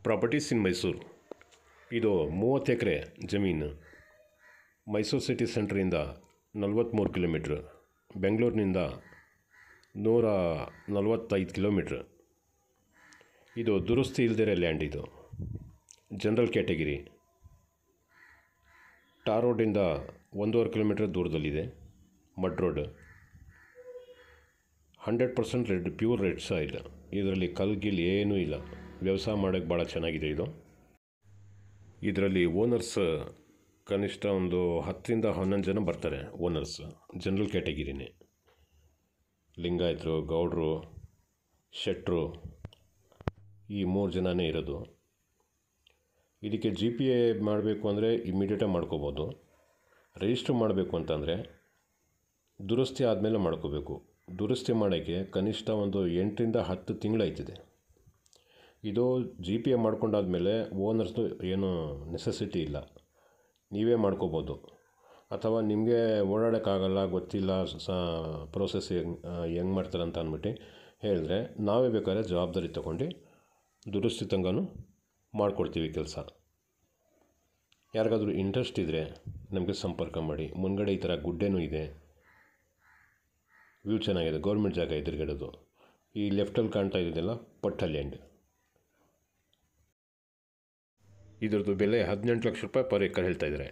Properties ಇನ್ ಮೈಸೂರು. ಇದು 30 ಎಕರೆ ಜಮೀನು. Mysuru city ಸೆಂಟ್ರಿಂದ 43 kilometre, ಬೆಂಗಳೂರಿನಿಂದ 145 ಕಿಲೋಮೀಟ್ರ್. ಇದು ದುರಸ್ತಿ ಇಲ್ದಿರೋ ಲ್ಯಾಂಡ್. ಇದು ಜನರಲ್ ಕ್ಯಾಟಗಿರಿ. ಟಾರ್ ರೋಡಿಂದ 1.5 ಕಿಲೋಮೀಟ್ರ್ ದೂರದಲ್ಲಿದೆ. Mud road. 100% red, pure red soil. ಇದರಲ್ಲಿ ಕಲ್ಗಿಲ್ ಏನೂ ಇಲ್ಲ. ವ್ಯವಸಾಯ ಮಾಡೋಕ್ಕೆ ಭಾಳ ಚೆನ್ನಾಗಿದೆ ಇದು. ಇದರಲ್ಲಿ ಓನರ್ಸ್ ಕನಿಷ್ಠ ಒಂದು 10ರಿಂದ 11 ಜನ ಬರ್ತಾರೆ. ಓನರ್ಸ್ ಜನರಲ್ ಕ್ಯಾಟಗಿರಿನೇ. ಲಿಂಗಾಯತರು, ಗೌಡರು, ಶೆಟ್ಟರು, ಈ 3 ಜನನೇ ಇರೋದು. ಇದಕ್ಕೆ GPA ಮಾಡಬೇಕು ಅಂದರೆ ಇಮ್ಮಿಡಿಯೇಟಾಗಿ ಮಾಡ್ಕೋಬೋದು. ರಿಜಿಸ್ಟ್ರ್ ಮಾಡಬೇಕು ಅಂತಂದರೆ ದುರಸ್ತಿ ಆದಮೇಲೆ ಮಾಡ್ಕೋಬೇಕು. ದುರಸ್ತಿ ಮಾಡೋಕ್ಕೆ ಕನಿಷ್ಠ ಒಂದು 8ರಿಂದ 10 ತಿಂಗಳಾಯ್ತಿದೆ. ಇದು GPA ಮಾಡ್ಕೊಂಡಾದ್ಮೇಲೆ ಓನರ್ಸ್ದು ಏನೂ ನೆಸೆಸಿಟಿ ಇಲ್ಲ, ನೀವೇ ಮಾಡ್ಕೋಬೋದು. ಅಥವಾ ನಿಮಗೆ ಓಡಾಡೋಕ್ಕಾಗಲ್ಲ, ಗೊತ್ತಿಲ್ಲ ಪ್ರೋಸೆಸ್ ಹೆಂಗೆ ಮಾಡ್ತಾರೆ ಅಂತ ಅಂದ್ಬಿಟ್ಟು ಹೇಳಿದ್ರೆ ನಾವೇ ಬೇಕಾದ್ರೆ ಜವಾಬ್ದಾರಿ ತೊಗೊಂಡು ದುರಸ್ತಿ ತನಕನೂ ಮಾಡಿಕೊಡ್ತೀವಿ ಕೆಲಸ. ಯಾರಿಗಾದ್ರೂ ಇಂಟ್ರೆಸ್ಟ್ ಇದ್ದರೆ ನಮಗೆ ಸಂಪರ್ಕ ಮಾಡಿ. ಮುಂದ್ಗಡೆ ಈ ಥರ ಗುಡ್ಡೆನೂ ಇದೆ. ವ್ಯೂ ಚೆನ್ನಾಗಿದೆ. ಗೌರ್ಮೆಂಟ್ ಜಾಗ ಎದುರುಗಡೆದು. ಈ ಲೆಫ್ಟಲ್ಲಿ ಕಾಣ್ತಾ ಇದ್ದಿದ್ದೆಲ್ಲ ಪಟ್ಟ ಲ್ಯಾಂಡ್. ಇದರದ್ದು ಬೆಲೆ 18 ಲಕ್ಷ ರೂಪಾಯಿ ಪರ್ ಎಕರ್ ಹೇಳ್ತಾ ಇದ್ದಾರೆ.